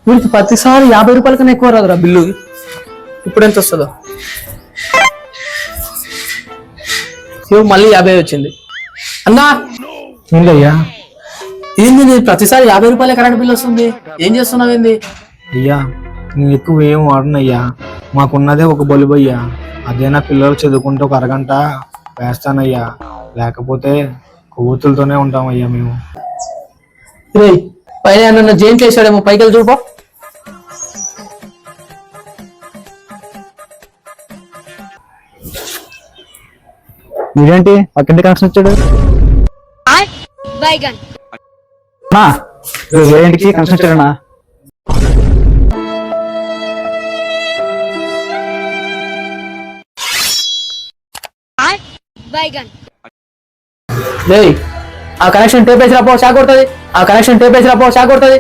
వీడికి ప్రతిసారి 50 రూపాయల కన్నా ఎక్కువ రాదురా బిల్లు. ఇప్పుడు ఎంత వస్తుందో మళ్ళీ 50 వచ్చింది. అన్నా ఏంటయ్యా? ఏంది నీ ప్రతిసారి 50 రూపాయల కరెంట్ బిల్లు వస్తుంది? ఏం చేస్తున్నావు ఏంది? అయ్యా నేను ఎక్కువ ఏం వాడనయ్యా, మాకున్నదే ఒక బల్బు అయ్యా, అదేనా పిల్లలు చదువుకుంటూ ఒక అరగంట వేస్తానయ్యా, లేకపోతే కొవ్వొత్తులతోనే ఉంటామయ్యా మేము. రే పైన నన్ను జైన్కి వేసాడేమో, పైకి వెళ్ళి చూపో. ఇదేంటి పక్కింటి కనెక్షన్ వచ్చాడు? ఏంటికి కనెక్షన్ వచ్చాడన్నా? రే ఆ కనెక్షన్ టేప్ వేసి రాపో, షాక్ కొడుతుంది. ఆ కనెక్షన్ టేప్ వేసి రాపో, షాక్ కొడుతుంది.